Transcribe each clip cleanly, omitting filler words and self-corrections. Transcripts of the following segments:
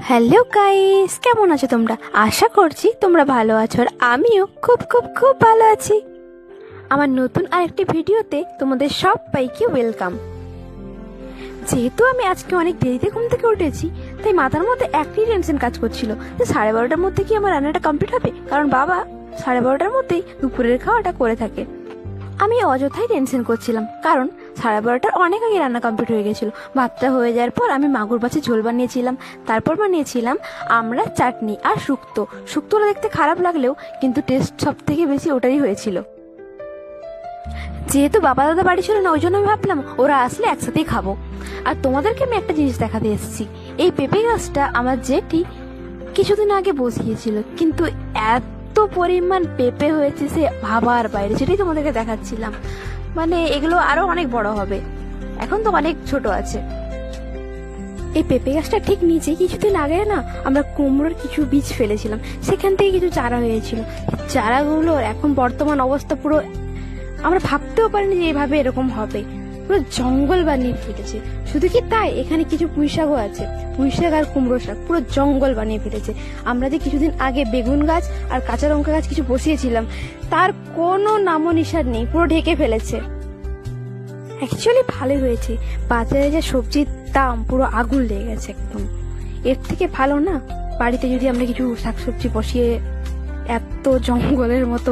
Hello guys, কেমন আছো তোমরা? আশা করছি তোমরা ভালো আছো, আর আমিও খুব খুব খুব ভালো আছি। আমার নতুন আরেকটি ভিডিওতে তোমাদের সবাইকে ওয়েলকাম। যেহেতু আমি আজকে অনেক দেরিতে ঘুম থেকে উঠেছি, তাই মাথার মধ্যে একটাই টেনশন কাজ করছিল যে 12:30টার মধ্যে কি আমার রান্নাটা কমপ্লিট হবে, কারণ বাবা 12:30টার মধ্যেই দুপুরের খাওয়াটা করে থাকে। আমি অযথাই টেনশন করছিলাম, কারণ 12:30টার অনেক আগে রান্না কমপ্লিট হয়ে গেছিলো। ভাতটা হয়ে যাওয়ার পর আমি মাগুর মাছের ঝোল বানিয়েছিলাম, তারপর বানিয়েছিলাম আমড়ার চাটনি আর শুক্তো। শুক্তোটা দেখতে খারাপ লাগলেও কিন্তু টেস্ট সব থেকে বেশি ওটারই হয়েছিল। যেহেতু বাবা দাদা বাড়ি ছিল না, ওই জন্য আমি ভাবলাম ওরা আসলে একসাথেই খাবো। আর তোমাদেরকে আমি একটা জিনিস দেখাতে এসেছি। এই পেঁপে গাছটা আমার জেঠি কিছুদিন আগে বসিয়েছিল, কিন্তু এত পরিমাণ পেঁপে হয়েছে সে ভাবার বাইরে। সেটাই তোমাদেরকে দেখাচ্ছিলাম। মানে এগুলো আরো অনেক বড় হবে, এখন তো অনেক ছোট আছে। এই পেঁপে গাছটা ঠিক নিচে কিছুদিন আগে না আমরা কুমড়োর কিছু বীজ ফেলেছিলাম, সেখান থেকে কিছু চারা হয়েছিল। চারাগুলোর এখন বর্তমান অবস্থা পুরো আমরা ভাবতেও পারিনি যে এইভাবে এরকম হবে। পুরো জঙ্গল বানিয়ে ফেলেছে। শুধু কি তাই, এখানে কিছু পুঁই শাকও আছে, পুঁই শাক আর কুমড়ো শাক, পুরো জঙ্গল বানিয়ে ফেলেছে। আমরা যে কিছুদিন আগে বেগুন গাছ আর কাঁচা লঙ্কা গাছ কিছু বসিয়েছিলাম, তার কোনো নামো নিশান নেই, পুরো ঢেকে ফেলেছে। অ্যাকচুয়ালি ভালোই হয়েছে, বাজারে যে সবজির দাম পুরো আগুন লেগে গেছে একদম। এর থেকে ভালো না বাড়িতে যদি আমরা কিছু শাকসবজি বসিয়ে এত জঙ্গলের মতো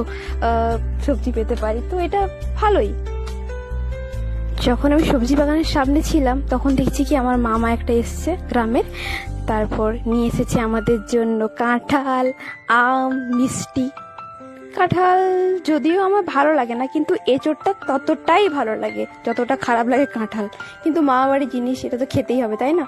সবজি পেতে পারি, তো এটা ভালোই। যখন আমি সবজি বাগানের সামনে ছিলাম, তখন দেখছি কি আমার মামা একটা এসছে গ্রামের, তারপর নিয়ে এসেছে আমাদের জন্য কাঁঠাল, আম, মিষ্টি। কাঁঠাল যদিও আমার ভালো লাগে না, কিন্তু এঁচোড়টা ততটাই ভালো লাগে যতটা খারাপ লাগে কাঁঠাল। কিন্তু মামা বাড়ির জিনিস, এটা তো খেতেই হবে, তাই না?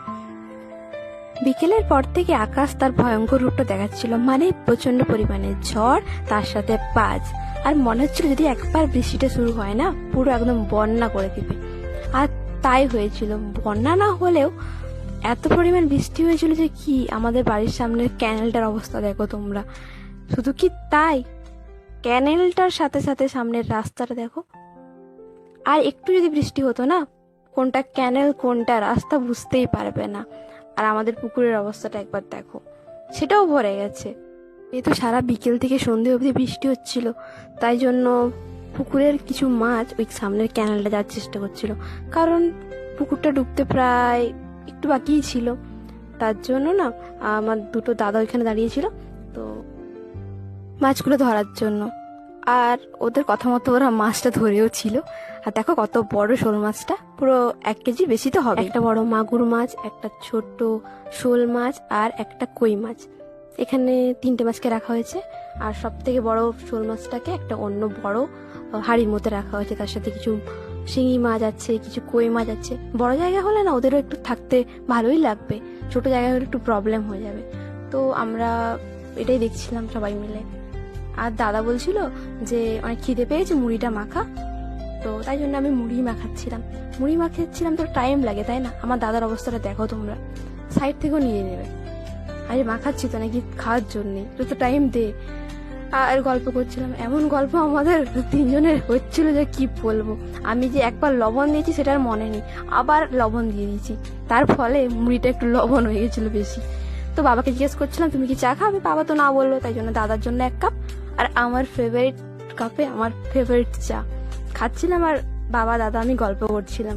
বিকেলের পর থেকে আকাশ তার ভয়ঙ্কর রূপটা দেখাচ্ছিল, মানে প্রচন্ড পরিমাণে ঝড়, তার সাথে বাজ। আর মনে হচ্ছিল যদি একবার বৃষ্টিটা শুরু হয় না, পুরো একদম বন্যা করে দিবে। আর তাই হয়েছিল। বন্যা না হলেও এত পরিমাণ বৃষ্টি হয়েছিল যে কি, আমাদের বাড়ির সামনের ক্যানেলটার অবস্থা দেখো তোমরা। শুধু কি তাই, ক্যানেলটার সাথে সাথে সামনের রাস্তাটা দেখো। আর একটু যদি বৃষ্টি হতো না, কোনটা ক্যানেল কোনটা রাস্তা বুঝতেই পারবে না। আর আমাদের পুকুরের অবস্থাটা একবার দেখো, সেটাও ভরে গেছে। যেহেতু সারা বিকেল থেকে সন্ধে অবধি বৃষ্টি হচ্ছিল, তাই জন্য পুকুরের কিছু মাছ ওই সামনের ক্যানেলটা যাওয়ার চেষ্টা করছিল, কারণ পুকুরটা ডুবতে প্রায় একটু বাকিই ছিল। তার জন্য না আমার দুটো দাদা ওইখানে দাঁড়িয়েছিল, তো মাছগুলো ধরার জন্য। আর ওদের কথা মতো ওরা মাছটা ধরেও ছিল। আর দেখো কত বড় শোল মাছটা, পুরো 1 কেজি বেশি তো হবে। একটা বড় মাগুর মাছ, একটা ছোট শোল মাছ, আর একটা কই মাছ। এখানে 3টে মাছকে রাখা হয়েছে। আর সব থেকে বড় শোল মাছটাকে একটা অন্য বড় হাঁড়ির মধ্যে রাখা হয়েছে। তার সাথে কিছু শিঙি মাছ আছে, কিছু কই মাছ আছে। বড় জায়গা হলে না ওদেরও একটু থাকতে ভালোই লাগবে, ছোট জায়গায় হলে একটু প্রবলেম হয়ে যাবে। তো আমরা এটাই দেখছিলাম সবাই মিলে। আর দাদা বলছিল যে অনেক খিদে পেয়েছে, মুড়িটা মাখা। তো তাই জন্য আমি মুড়ি মাখাচ্ছিলাম। মুড়ি মাখাচ্ছিলাম তো টাইম লাগে, তাই না? আমার দাদার অবস্থাটা দেখো তোমরা, সাইড থেকেও নিয়ে নেবে। আরে মাখাচ্ছি তো নাকি খাওয়ার জন্যে, যত টাইম দে। আর গল্প করছিলাম, এমন গল্প আমাদের 3জনের হচ্ছিল যে কি বলবো। আমি যে একবার লবণ দিয়েছি সেটার মনে নেই, আবার লবণ দিয়ে দিয়েছি, তার ফলে মুড়িটা একটু লবণ হয়ে গেছিল বেশি। তো বাবাকে জিজ্ঞেস করছিলাম তুমি কি চা খাবে, বাবা তো না বললো, তাই জন্য দাদার জন্য 1 কাপ আর আমার ফেভারিট কাপে আমার ফেভারিট চা খাচ্ছিলাম। আর বাবা দাদা আমি গল্প করছিলাম।